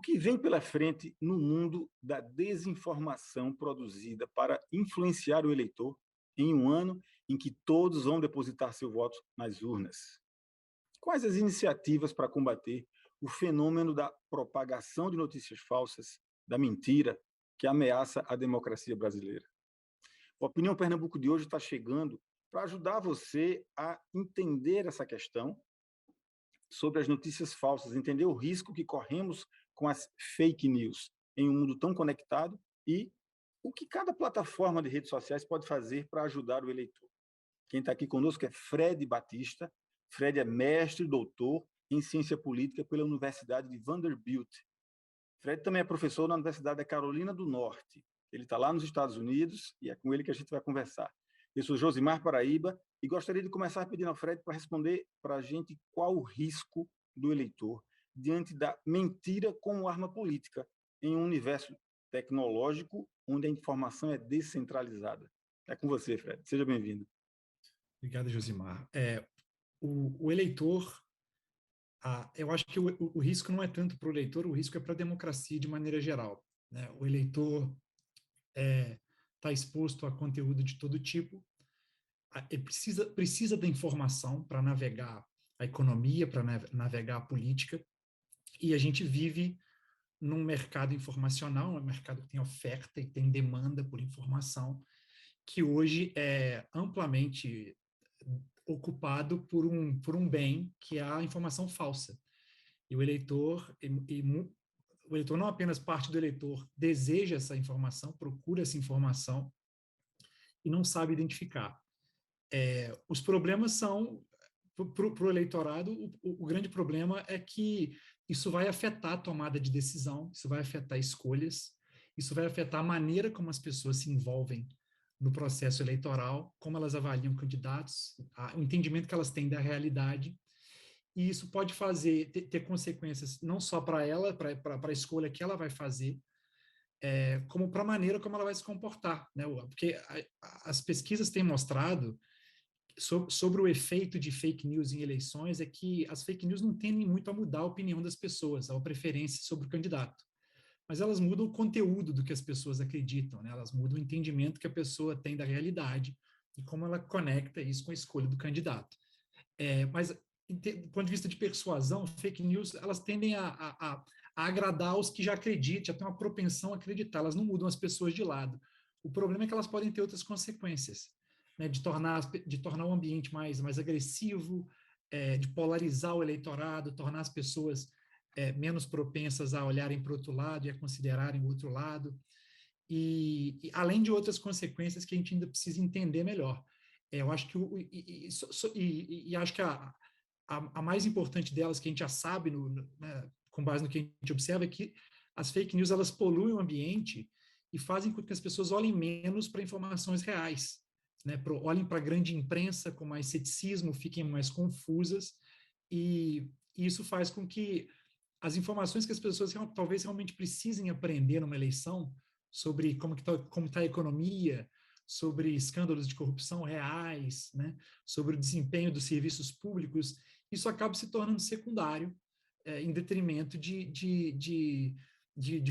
que vem pela frente no mundo da desinformação produzida para influenciar o eleitor em um ano em que todos vão depositar seu voto nas urnas? Quais as iniciativas para combater o fenômeno da propagação de notícias falsas, da mentira, que ameaça a democracia brasileira? A Opinião Pernambuco de hoje está chegando para ajudar você a entender essa questão sobre as notícias falsas, entender o risco que corremos com as fake news em um mundo tão conectado e o que cada plataforma de redes sociais pode fazer para ajudar o eleitor. Quem está aqui conosco é Fred Batista. Fred é mestre e doutor em ciência política pela Universidade de Vanderbilt. Fred também é professor na Universidade da Carolina do Norte. Ele está lá nos Estados Unidos e é com ele que a gente vai conversar. Eu sou Josimar Paraíba e gostaria de começar pedindo ao Fred para responder para a gente qual o risco do eleitor diante da mentira como arma política em um universo tecnológico onde a informação é descentralizada. É com você, Fred. Seja bem-vindo. Obrigado, Josimar. O eleitor, eu acho que o risco não é tanto para o eleitor, o risco é para a democracia de maneira geral, né? O eleitor está exposto a conteúdo de todo tipo, ele precisa da informação para navegar a economia, para navegar a política, e a gente vive num mercado informacional, um mercado que tem oferta e tem demanda por informação, que hoje é amplamente ocupado por um bem que é a informação falsa. E o eleitor, o eleitor não apenas parte do eleitor deseja essa informação, procura essa informação e não sabe identificar. Os problemas são, para o eleitorado, o grande problema é que isso vai afetar a tomada de decisão, isso vai afetar escolhas, isso vai afetar a maneira como as pessoas se envolvem no processo eleitoral, como elas avaliam candidatos, o entendimento que elas têm da realidade, e isso pode ter consequências não só para ela, para a escolha que ela vai fazer, como para a maneira como ela vai se comportar, né? Porque as pesquisas têm mostrado sobre o efeito de fake news em eleições é que as fake news não tendem muito a mudar a opinião das pessoas, a preferência sobre o candidato, mas elas mudam o conteúdo do que as pessoas acreditam, né? Elas mudam o entendimento que a pessoa tem da realidade e como ela conecta isso com a escolha do candidato. Mas, do ponto de vista de persuasão, fake news, elas tendem a agradar os que já acreditam, já têm uma propensão a acreditar, elas não mudam as pessoas de lado. O problema é que elas podem ter outras consequências, né? De tornar o ambiente mais agressivo, de polarizar o eleitorado, tornar as pessoas menos propensas a olharem para o outro lado e a considerarem o outro lado, e além de outras consequências que a gente ainda precisa entender melhor. Eu acho que acho que a mais importante delas, que a gente já sabe, né, com base no que a gente observa, é que as fake news elas poluem o ambiente e fazem com que as pessoas olhem menos para informações reais, né, olhem para a grande imprensa com mais ceticismo, fiquem mais confusas, e isso faz com que as informações que as pessoas talvez realmente precisem aprender numa eleição sobre como está a economia, sobre escândalos de corrupção reais, né, sobre o desempenho dos serviços públicos, isso acaba se tornando secundário, em detrimento de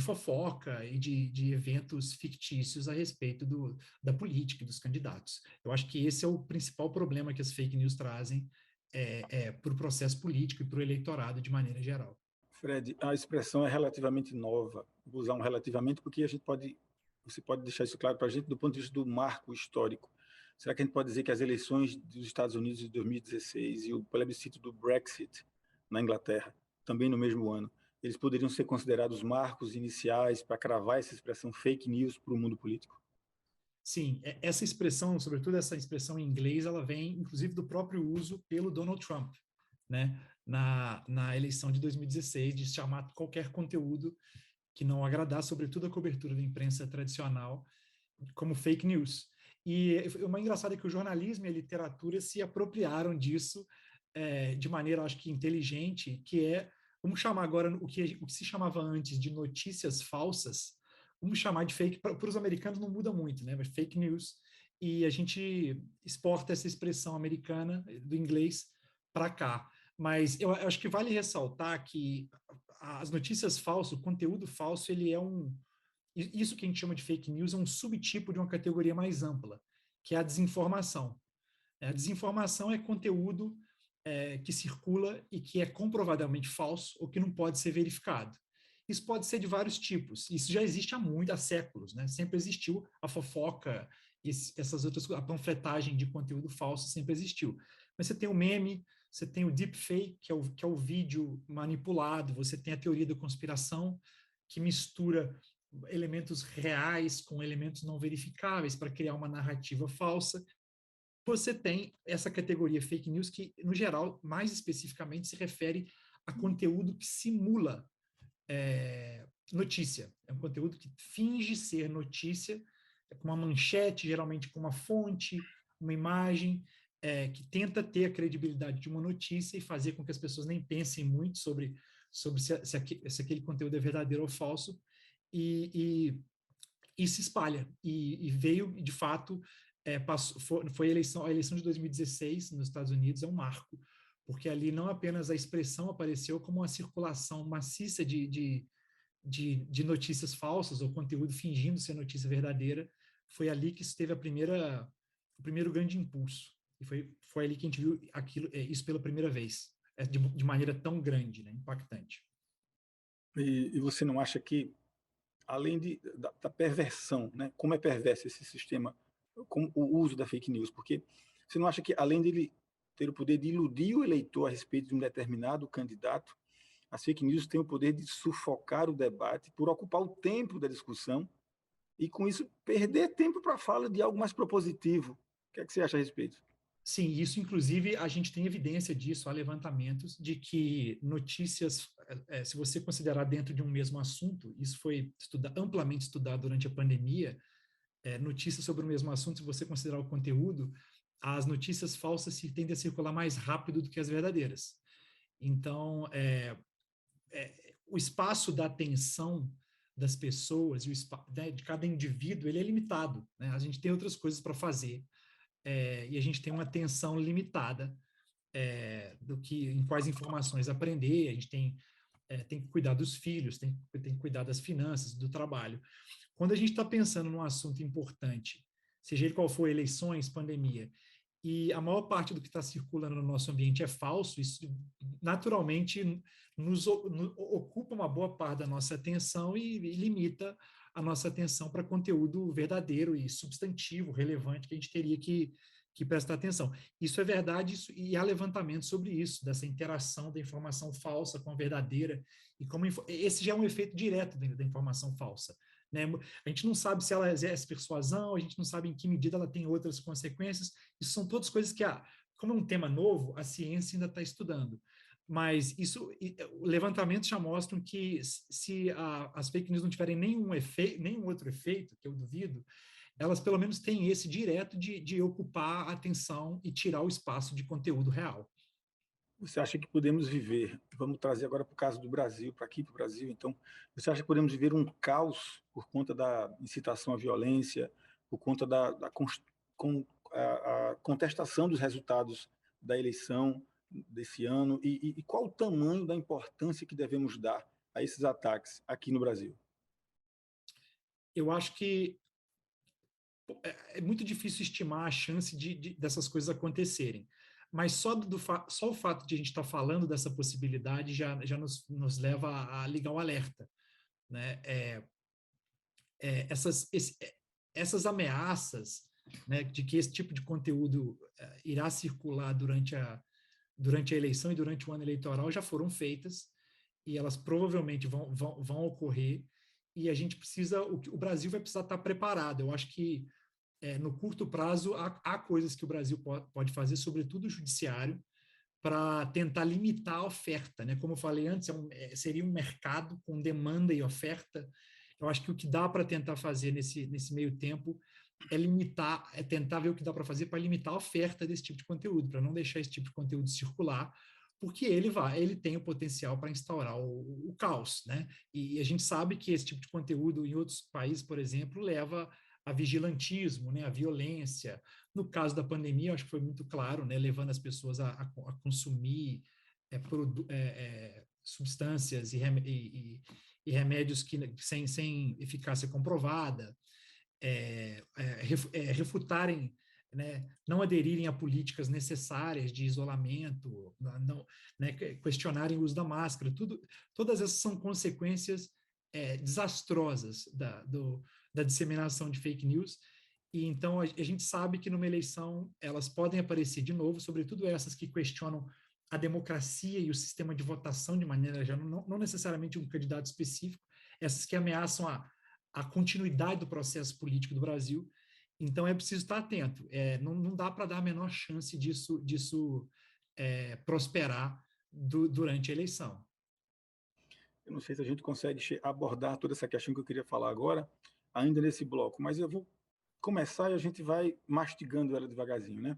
fofoca e de eventos fictícios a respeito da política e dos candidatos. Eu acho que esse é o principal problema que as fake news trazem para o processo político e para o eleitorado de maneira geral. Fred, a expressão é relativamente nova. Vou usar um relativamente porque você pode deixar isso claro para a gente do ponto de vista do marco histórico. Será que a gente pode dizer que as eleições dos Estados Unidos de 2016 e o plebiscito do Brexit na Inglaterra, também no mesmo ano, eles poderiam ser considerados marcos iniciais para cravar essa expressão fake news para o mundo político? Sim, essa expressão, sobretudo essa expressão em inglês, ela vem, inclusive, do próprio uso pelo Donald Trump, né, na eleição de 2016, de chamar qualquer conteúdo que não agradar, sobretudo a cobertura da imprensa tradicional, como fake news. E o mais engraçado é que o jornalismo e a literatura se apropriaram disso de maneira, acho que, inteligente, que vamos chamar agora o que se chamava antes de notícias falsas, vamos chamar de fake. Para os americanos não muda muito, né? Mas fake news, e a gente exporta essa expressão americana do inglês para cá. Mas eu acho que vale ressaltar que as notícias falsas, o conteúdo falso, ele é isso que a gente chama de fake news é um subtipo de uma categoria mais ampla, que é a desinformação. A desinformação é conteúdo que circula e que é comprovadamente falso ou que não pode ser verificado. Isso pode ser de vários tipos. Isso já existe há séculos, né? Sempre existiu a fofoca, essas outras coisas, a panfletagem de conteúdo falso sempre existiu. Mas você tem o meme, você tem o deepfake, que é o vídeo manipulado, você tem a teoria da conspiração, que mistura elementos reais com elementos não verificáveis para criar uma narrativa falsa. Você tem essa categoria fake news que, no geral, mais especificamente, se refere a conteúdo que simula notícia. É um conteúdo que finge ser notícia, com uma manchete, geralmente com uma fonte, uma imagem, que tenta ter a credibilidade de uma notícia e fazer com que as pessoas nem pensem muito sobre se aquele conteúdo é verdadeiro ou falso, e se espalha. E veio, de fato, foi a eleição de 2016 nos Estados Unidos é um marco, porque ali não apenas a expressão apareceu, como uma circulação maciça de notícias falsas ou conteúdo fingindo ser notícia verdadeira. Foi ali que teve o primeiro grande impulso. E foi ali que a gente viu isso pela primeira vez, de maneira tão grande, né, impactante. E você não acha que, além da perversão, né, como é perverso esse sistema, como o uso da fake news, porque você não acha que, além dele ter o poder de iludir o eleitor a respeito de um determinado candidato, as fake news têm o poder de sufocar o debate por ocupar o tempo da discussão e, com isso, perder tempo para a fala de algo mais propositivo? O que é que você acha a respeito? Sim, isso, inclusive, a gente tem evidência disso, há levantamentos de que notícias, se você considerar dentro de um mesmo assunto, isso foi amplamente estudado durante a pandemia, notícias sobre o mesmo assunto, se você considerar o conteúdo, as notícias falsas tendem a circular mais rápido do que as verdadeiras. Então, o espaço da atenção das pessoas, de cada indivíduo, ele é limitado, né? A gente tem outras coisas para fazer, e a gente tem uma atenção limitada do que em quais informações aprender, a gente tem que cuidar dos filhos, tem que cuidar das finanças, do trabalho. Quando a gente está pensando num assunto importante, seja ele qual for, eleições, pandemia, e a maior parte do que está circulando no nosso ambiente é falso, isso naturalmente ocupa uma boa parte da nossa atenção e limita a nossa atenção para conteúdo verdadeiro e substantivo, relevante, que a gente teria que prestar atenção. Isso é verdade, e há levantamento sobre isso, dessa interação da informação falsa com a verdadeira, e como esse já é um efeito direto da informação falsa. Né? A gente não sabe se ela exerce persuasão, a gente não sabe em que medida ela tem outras consequências. Isso são todas coisas que, como é um tema novo, a ciência ainda está estudando. Mas levantamentos já mostram que se as fake news não tiverem nenhum outro efeito, que eu duvido, elas pelo menos têm esse direto de ocupar a atenção e tirar o espaço de conteúdo real. Você acha que podemos viver, vamos trazer agora para o caso do Brasil, para aqui, para o Brasil, então, você acha que podemos viver um caos por conta da incitação à violência, por conta a contestação dos resultados da eleição desse ano, e qual o tamanho da importância que devemos dar a esses ataques aqui no Brasil? Eu acho que é muito difícil estimar a chance dessas coisas acontecerem. Mas só o fato de a gente estar falando dessa possibilidade já nos leva a ligar o alerta. Né? Essas ameaças, né, de que esse tipo de conteúdo irá circular durante a eleição e durante o ano eleitoral já foram feitas, e elas provavelmente vão ocorrer, e a gente precisa, o Brasil vai precisar estar preparado. Eu acho que no curto prazo, há coisas que o Brasil pode fazer, sobretudo o judiciário, para tentar limitar a oferta. Né? Como eu falei antes, seria um mercado com demanda e oferta. Eu acho que o que dá para tentar fazer nesse meio tempo é tentar ver o que dá para fazer para limitar a oferta desse tipo de conteúdo, para não deixar esse tipo de conteúdo circular, porque ele tem o potencial para instaurar o caos. Né? E a gente sabe que esse tipo de conteúdo em outros países, por exemplo, leva a vigilantismo, né, a violência. No caso da pandemia, acho que foi muito claro, né, levando as pessoas a consumir substâncias e remédios sem eficácia comprovada, refutarem, né, não aderirem a políticas necessárias de isolamento, não, né, questionarem o uso da máscara, todas essas são consequências desastrosas da disseminação de fake news. E então a gente sabe que numa eleição elas podem aparecer de novo, sobretudo essas que questionam a democracia e o sistema de votação de maneira já não necessariamente um candidato específico, essas que ameaçam a continuidade do processo político do Brasil. Então é preciso estar atento. Não dá para dar a menor chance disso prosperar durante a eleição. Eu não sei se a gente consegue abordar toda essa questão que eu queria falar agora, ainda nesse bloco, mas eu vou começar e a gente vai mastigando ela devagarzinho, né?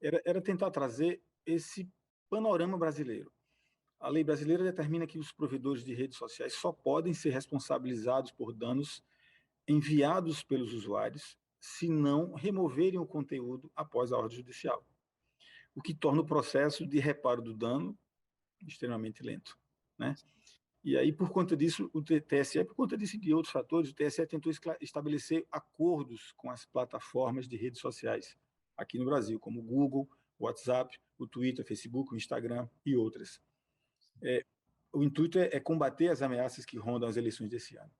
Era tentar trazer esse panorama brasileiro. A lei brasileira determina que os provedores de redes sociais só podem ser responsabilizados por danos enviados pelos usuários se não removerem o conteúdo após a ordem judicial, o que torna o processo de reparo do dano extremamente lento, né? E aí, por conta disso, o TSE, por conta disso e de outros fatores, o TSE tentou estabelecer acordos com as plataformas de redes sociais aqui no Brasil, como o Google, o WhatsApp, o Twitter, o Facebook, o Instagram e outras. O intuito é combater as ameaças que rondam as eleições desse ano.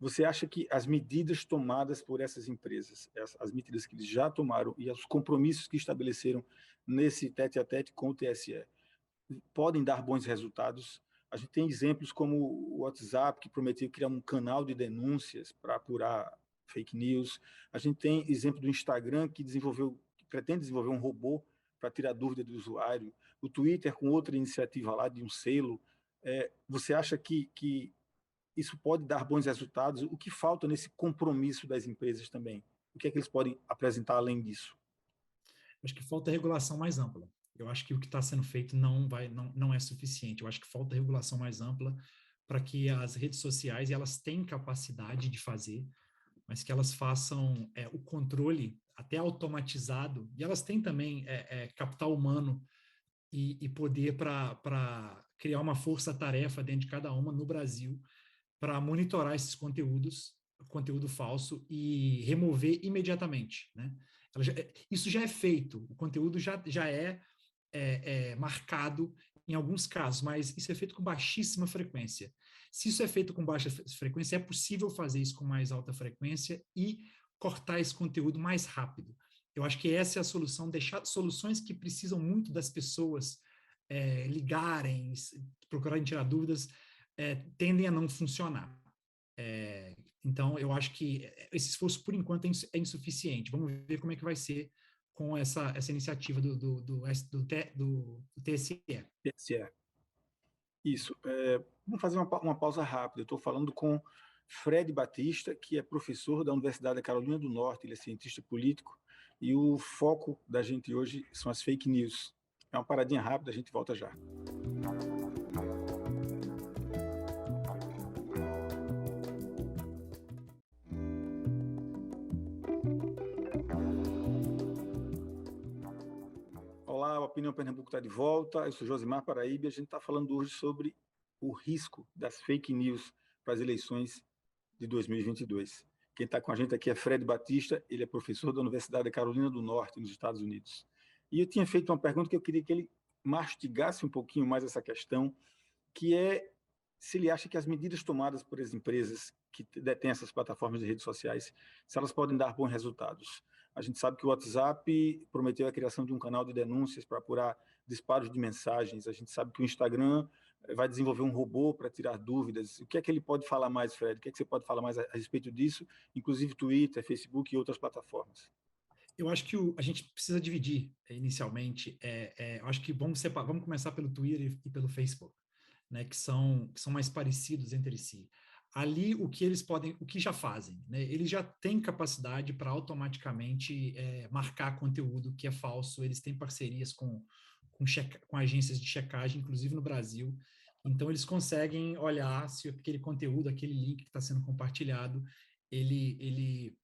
Você acha que as medidas tomadas por essas empresas, as medidas que eles já tomaram e os compromissos que estabeleceram nesse tete-a-tete com o TSE podem dar bons resultados? A gente tem exemplos como o WhatsApp, que prometeu criar um canal de denúncias para apurar fake news. A gente tem exemplo do Instagram, que pretende desenvolver um robô para tirar dúvida do usuário. O Twitter, com outra iniciativa lá de um selo. Você acha que isso pode dar bons resultados? O que falta nesse compromisso das empresas também? O que é que eles podem apresentar além disso? Acho que falta regulação mais ampla. Eu acho que o que está sendo feito não é suficiente. Eu acho que falta regulação mais ampla para que as redes sociais, e elas têm capacidade de fazer, mas que elas façam o controle até automatizado, e elas têm também capital humano e poder para criar uma força-tarefa dentro de cada uma no Brasil para monitorar esses conteúdos, conteúdo falso, e remover imediatamente, né? Isso já é feito, o conteúdo já é marcado em alguns casos, mas isso é feito com baixíssima frequência. Se isso é feito com baixa frequência, é possível fazer isso com mais alta frequência e cortar esse conteúdo mais rápido. Eu acho que essa é a solução, deixar soluções que precisam muito das pessoas ligarem, procurarem tirar dúvidas, tendem a não funcionar. Então, eu acho que esse esforço, por enquanto, é insuficiente. Vamos ver como é que vai ser com essa iniciativa do TSE. TSE. Isso. Vamos fazer uma pausa rápida. Eu estou falando com Fred Batista, que é professor da Universidade da Carolina do Norte, ele é cientista político, e o foco da gente hoje são as fake news. É uma paradinha rápida, a gente volta já. Olá, a Opinião Pernambuco está de volta. Eu sou Josimar Paraíba e a gente está falando hoje sobre o risco das fake news para as eleições de 2022. Quem está com a gente aqui é Fred Batista, ele é professor da Universidade da Carolina do Norte, nos Estados Unidos. E eu tinha feito uma pergunta que eu queria que ele mastigasse um pouquinho mais essa questão, que é se ele acha que as medidas tomadas por as empresas que detêm essas plataformas de redes sociais, se elas podem dar bons resultados. A gente sabe que o WhatsApp prometeu a criação de um canal de denúncias para apurar disparos de mensagens. A gente sabe que o Instagram vai desenvolver um robô para tirar dúvidas. O que é que ele pode falar mais, Fred? O que é que você pode falar mais a respeito disso? Inclusive Twitter, Facebook e outras plataformas. Eu acho que a gente precisa dividir inicialmente. Eu acho que vamos começar pelo Twitter e pelo Facebook, né, que são mais parecidos entre si. Ali, o que já fazem, né? Eles já têm capacidade para automaticamente marcar conteúdo que é falso. Eles têm parcerias com agências de checagem, inclusive no Brasil. Então, eles conseguem olhar se aquele conteúdo, aquele link que está sendo compartilhado, ele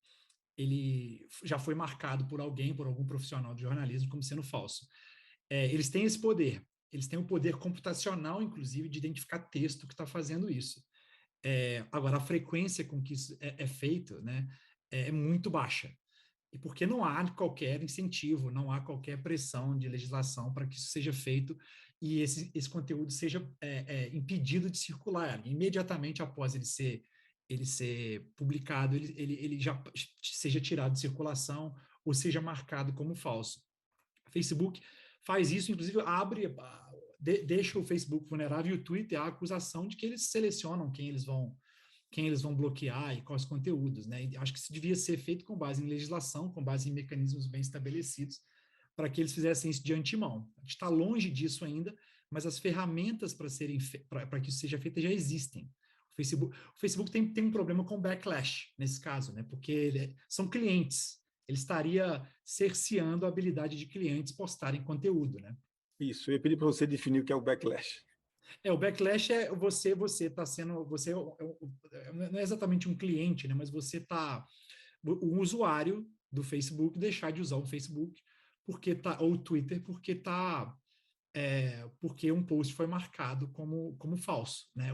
já foi marcado por alguém, por algum profissional de jornalismo, como sendo falso. Eles têm esse poder. eles têm o poder computacional, inclusive, de identificar texto que está fazendo isso. Agora, a frequência com que isso é feito, né, é muito baixa. E porque não há qualquer incentivo, não há qualquer pressão de legislação para que isso seja feito e esse conteúdo seja impedido de circular. Imediatamente após ele ser publicado, ele já seja tirado de circulação ou seja marcado como falso. O Facebook faz isso, inclusive deixa o Facebook vulnerável e o Twitter a acusação de que eles selecionam quem eles vão bloquear e quais conteúdos, né? E acho que isso devia ser feito com base em legislação, com base em mecanismos bem estabelecidos, para que eles fizessem isso de antemão. A gente está longe disso ainda, mas as ferramentas para que isso seja feito já existem. O Facebook tem um problema com backlash nesse caso, né? Porque são clientes. Ele estaria cerceando a habilidade de clientes postarem conteúdo, né? Isso, eu ia pedir para você definir o que é o backlash. O backlash é você está sendo, não é exatamente um cliente, né? Mas você está, o usuário do Facebook deixar de usar o Facebook ou o Twitter porque um post foi marcado como falso, né?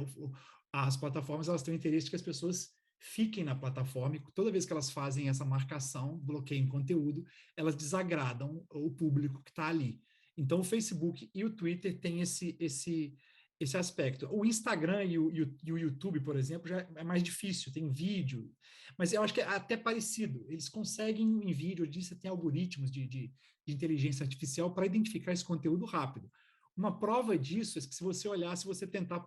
As plataformas elas têm o interesse de que as pessoas fiquem na plataforma e toda vez que elas fazem essa marcação, bloqueiam conteúdo, elas desagradam o público que está ali. Então, o Facebook e o Twitter têm esse aspecto. O Instagram e o YouTube, por exemplo, já é mais difícil, tem vídeo, mas eu acho que é até parecido. Eles conseguem, em vídeo, você tem algoritmos de inteligência artificial para identificar esse conteúdo rápido. Uma prova disso é que se você tentar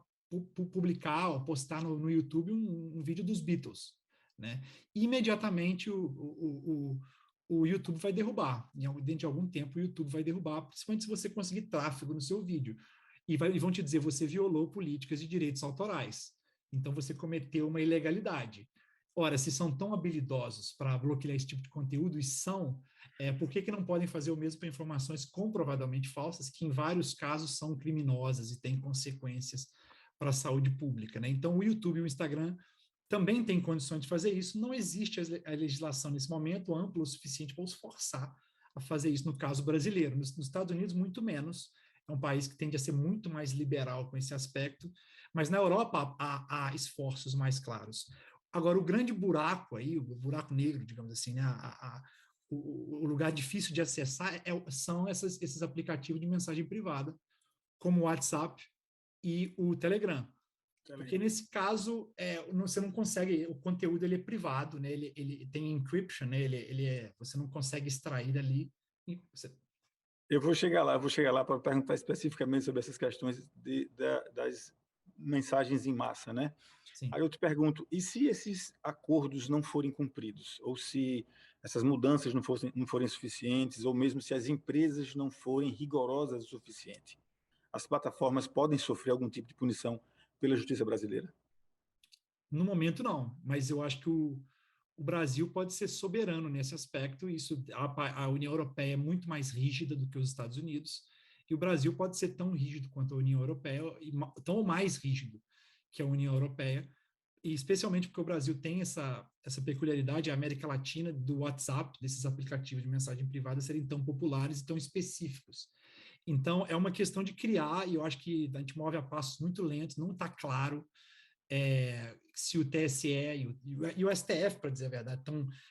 publicar ou postar no YouTube um vídeo dos Beatles, né? Imediatamente o YouTube vai derrubar. Dentro de algum tempo o YouTube vai derrubar, principalmente se você conseguir tráfego no seu vídeo. E vão te dizer, você violou políticas de direitos autorais. Então, você cometeu uma ilegalidade. Ora, se são tão habilidosos para bloquear esse tipo de conteúdo, e são, por que não podem fazer o mesmo para informações comprovadamente falsas, que em vários casos são criminosas e têm consequências para a saúde pública, né? Então, o YouTube e o Instagram também têm condições de fazer isso. Não existe a legislação nesse momento ampla o suficiente para os forçar a fazer isso no caso brasileiro. Nos Estados Unidos, muito menos. É um país que tende a ser muito mais liberal com esse aspecto, mas na Europa há esforços mais claros. Agora, o grande buraco aí, o buraco negro, digamos assim, né? O lugar difícil de acessar são esses aplicativos de mensagem privada, como o WhatsApp e o Telegram. Porque nesse caso, você não consegue, o conteúdo ele é privado, né? Ele tem encryption, né? Você não consegue extrair dali. Eu vou chegar lá para perguntar especificamente sobre essas questões das mensagens em massa, né? Sim. Aí eu te pergunto, e se esses acordos não forem cumpridos? Ou se essas mudanças não forem suficientes, ou mesmo se as empresas não forem rigorosas o suficiente? As plataformas podem sofrer algum tipo de punição pela justiça brasileira? No momento, não, mas eu acho que o Brasil pode ser soberano nesse aspecto. A União Europeia é muito mais rígida do que os Estados Unidos, e o Brasil pode ser tão rígido quanto a União Europeia, tão ou mais rígido que a União Europeia, e especialmente porque o Brasil tem essa peculiaridade, a América Latina, do WhatsApp, desses aplicativos de mensagem privada serem tão populares e tão específicos. Então, é uma questão de criar, e eu acho que a gente move a passos muito lentos, não está claro se o TSE e o STF, para dizer a verdade,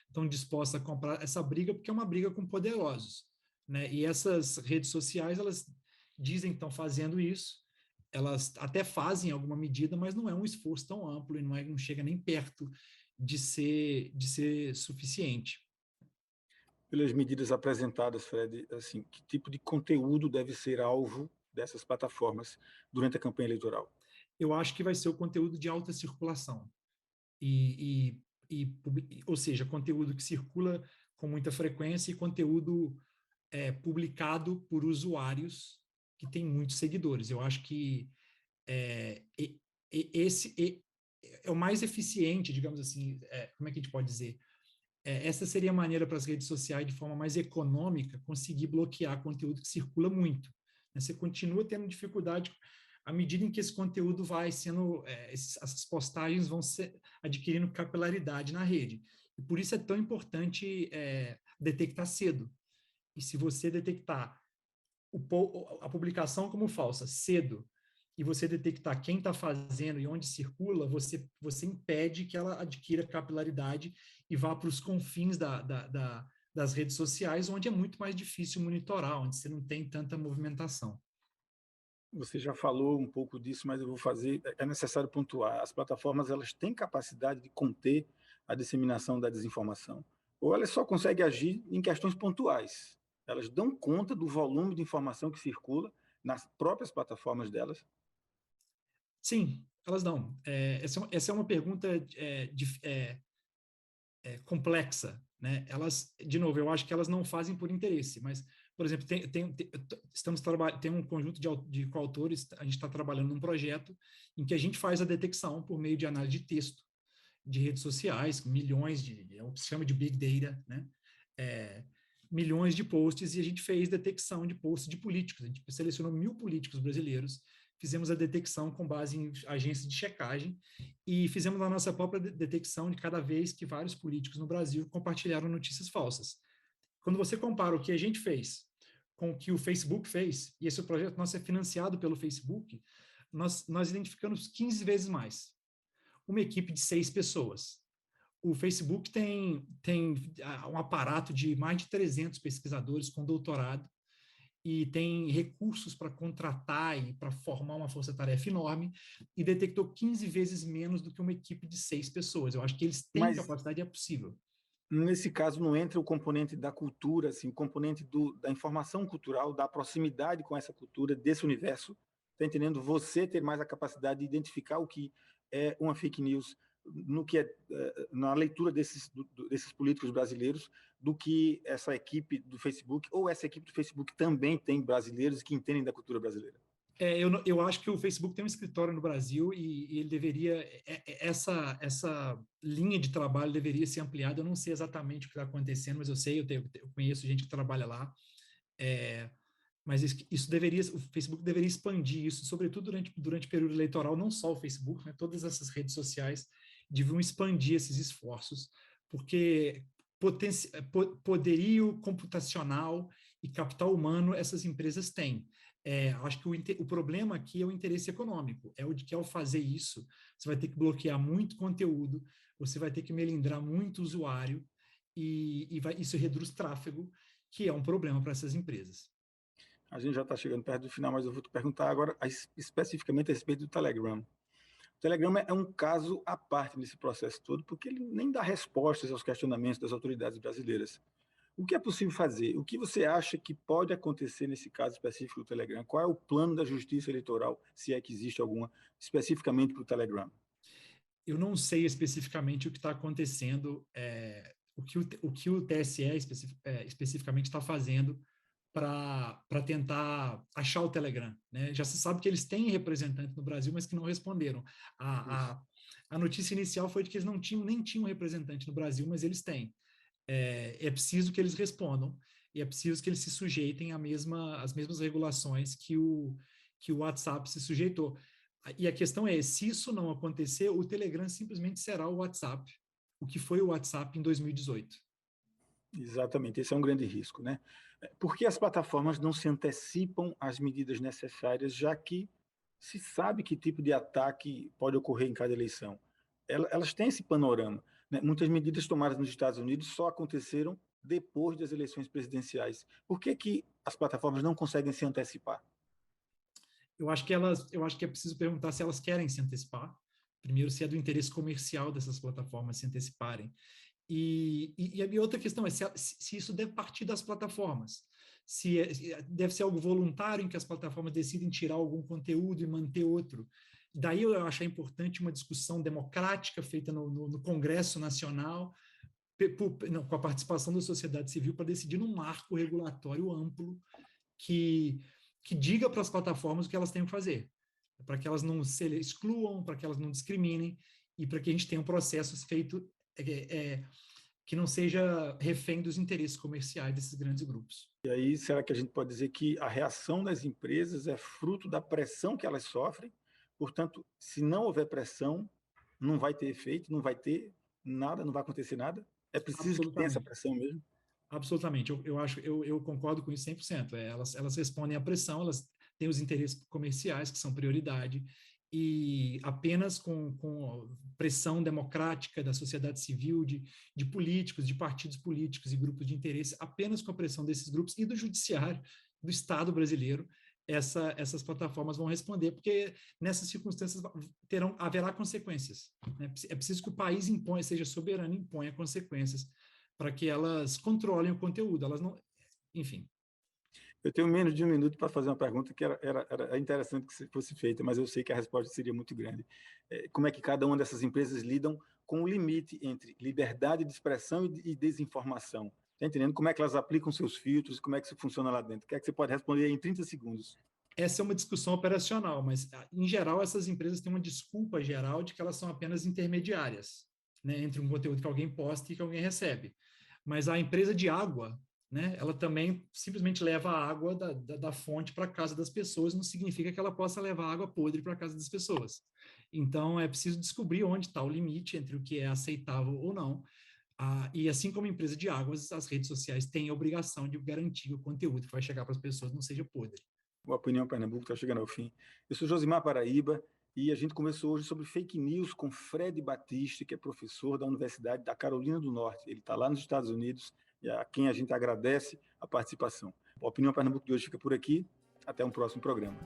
estão dispostos a comprar essa briga, porque é uma briga com poderosos, né? E essas redes sociais, elas dizem que estão fazendo isso, elas até fazem alguma medida, mas não é um esforço tão amplo e não chega nem perto de ser suficiente. Pelas medidas apresentadas, Fred, assim, que tipo de conteúdo deve ser alvo dessas plataformas durante a campanha eleitoral? Eu acho que vai ser o conteúdo de alta circulação. Ou seja, conteúdo que circula com muita frequência e conteúdo publicado por usuários que têm muitos seguidores. Eu acho que esse é o mais eficiente, digamos assim, como é que a gente pode dizer? Essa seria a maneira para as redes sociais, de forma mais econômica, conseguir bloquear conteúdo que circula muito. Você continua tendo dificuldade à medida em que esse conteúdo vai sendo, essas postagens vão adquirindo capilaridade na rede. E por isso é tão importante detectar cedo. E se você detectar a publicação como falsa cedo e você detectar quem está fazendo e onde circula, você impede que ela adquira capilaridade e vá para os confins das redes sociais, onde é muito mais difícil monitorar, onde você não tem tanta movimentação. Você já falou um pouco disso, mas eu vou fazer. É necessário pontuar. As plataformas elas têm capacidade de conter a disseminação da desinformação, ou elas só conseguem agir em questões pontuais. Elas dão conta do volume de informação que circula nas próprias plataformas delas. Sim, elas dão. Essa é uma pergunta complexa, né? Elas, de novo, eu acho que elas não fazem por interesse, mas, por exemplo, tem um conjunto de coautores, a gente está trabalhando num projeto em que a gente faz a detecção por meio de análise de texto de redes sociais, milhões é o que se chama de Big Data, né? Milhões de posts, e a gente fez detecção de posts de políticos. A gente selecionou 1.000 políticos brasileiros, fizemos a detecção com base em agências de checagem e fizemos a nossa própria detecção de cada vez que vários políticos no Brasil compartilharam notícias falsas. Quando você compara o que a gente fez com o que o Facebook fez, e esse projeto nosso é financiado pelo Facebook, nós identificamos 15 vezes mais. Uma equipe de 6 pessoas. O Facebook tem um aparato de mais de 300 pesquisadores com doutorado e tem recursos para contratar e para formar uma força-tarefa enorme e detectou 15 vezes menos do que uma equipe de 6 pessoas. Eu acho que eles têm Mas capacidade, é possível. nesse caso não entra o componente da cultura, assim, o componente da informação cultural, da proximidade com essa cultura, desse universo. Está entendendo? Você ter mais a capacidade de identificar o que é uma fake news no que na leitura desses políticos brasileiros, do que essa equipe do Facebook, ou essa equipe do Facebook também tem brasileiros que entendem da cultura brasileira. Eu acho que o Facebook tem um escritório no Brasil e ele deveria, essa linha de trabalho deveria ser ampliada. Eu não sei exatamente o que está acontecendo, mas eu conheço gente que trabalha lá. É, mas isso deveria, o Facebook deveria expandir isso, sobretudo durante o período eleitoral, não só o Facebook, né, todas essas redes sociais deviam expandir esses esforços, porque poderio computacional e capital humano essas empresas têm. Acho que o problema aqui é o interesse econômico, é o de que ao fazer isso, você vai ter que bloquear muito conteúdo, você vai ter que melindrar muito usuário, isso reduz tráfego, que é um problema para essas empresas. A gente já está chegando perto do final, mas eu vou te perguntar agora especificamente a respeito do Telegram. O Telegram é um caso à parte nesse processo todo, porque ele nem dá respostas aos questionamentos das autoridades brasileiras. O que é possível fazer? O que você acha que pode acontecer nesse caso específico do Telegram? Qual é o plano da justiça eleitoral, se é que existe alguma, especificamente para o Telegram? Eu não sei especificamente o que está acontecendo, o que o TSE especificamente está fazendo para tentar achar o Telegram. Né? Já se sabe que eles têm representantes no Brasil, mas que não responderam. A notícia inicial foi de que eles nem tinham representante no Brasil, mas eles têm. É preciso que eles respondam e é preciso que eles se sujeitem às mesmas regulações que o WhatsApp se sujeitou. E a questão é, se isso não acontecer, o Telegram simplesmente será o WhatsApp, o que foi o WhatsApp em 2018. Exatamente, esse é um grande risco, né? Por que as plataformas não se antecipam às medidas necessárias, já que se sabe que tipo de ataque pode ocorrer em cada eleição? Elas têm esse panorama, né? Muitas medidas tomadas nos Estados Unidos só aconteceram depois das eleições presidenciais. Por que as plataformas não conseguem se antecipar? Eu acho que é preciso perguntar se elas querem se antecipar. Primeiro, se é do interesse comercial dessas plataformas se anteciparem. E a minha outra questão é se isso deve partir das plataformas. Se deve ser algo voluntário em que as plataformas decidem tirar algum conteúdo e manter outro. Daí eu acho importante uma discussão democrática feita no Congresso Nacional, com a participação da sociedade civil, para decidir num marco regulatório amplo que, que diga para as plataformas o que elas têm que fazer, para que elas não se excluam, para que elas não discriminem e para que a gente tenha um processo feito que não seja refém dos interesses comerciais desses grandes grupos. E aí, será que a gente pode dizer que a reação das empresas é fruto da pressão que elas sofrem? Portanto, se não houver pressão, não vai ter efeito, não vai ter nada, não vai acontecer nada? É preciso que tenha essa Absolutamente. pressão mesmo? Absolutamente, eu concordo com isso 100%. Elas respondem à pressão, elas têm os interesses comerciais, que são prioridade, e apenas com pressão democrática da sociedade civil, de políticos, de partidos políticos e grupos de interesse, apenas com a pressão desses grupos e do judiciário, do Estado brasileiro, essas plataformas vão responder, porque nessas circunstâncias haverá consequências. Né? É preciso que o país imponha, seja soberano, imponha consequências para que elas controlem o conteúdo. Elas não, enfim. Eu tenho menos de um minuto para fazer uma pergunta que era interessante que fosse feita, mas eu sei que a resposta seria muito grande. Como é que cada uma dessas empresas lidam com o limite entre liberdade de expressão e desinformação? Está entendendo? Como é que elas aplicam seus filtros? Como é que isso funciona lá dentro? O que é que você pode responder aí em 30 segundos? Essa é uma discussão operacional, mas, em geral, essas empresas têm uma desculpa geral de que elas são apenas intermediárias, né, entre um conteúdo que alguém posta e que alguém recebe. Mas a empresa de água, né, ela também simplesmente leva a água da fonte para a casa das pessoas, não significa que ela possa levar água podre para a casa das pessoas. Então, é preciso descobrir onde está o limite entre o que é aceitável ou não. E assim como a empresa de águas, as redes sociais têm a obrigação de garantir que o conteúdo que vai chegar para as pessoas não seja podre. O Opinião Pernambuco está chegando ao fim. Eu sou Josimar Paraíba e a gente começou hoje sobre fake news com Fred Batista, que é professor da Universidade da Carolina do Norte. Ele está lá nos Estados Unidos e a quem a gente agradece a participação. A Opinião Pernambuco de hoje fica por aqui. Até um próximo programa.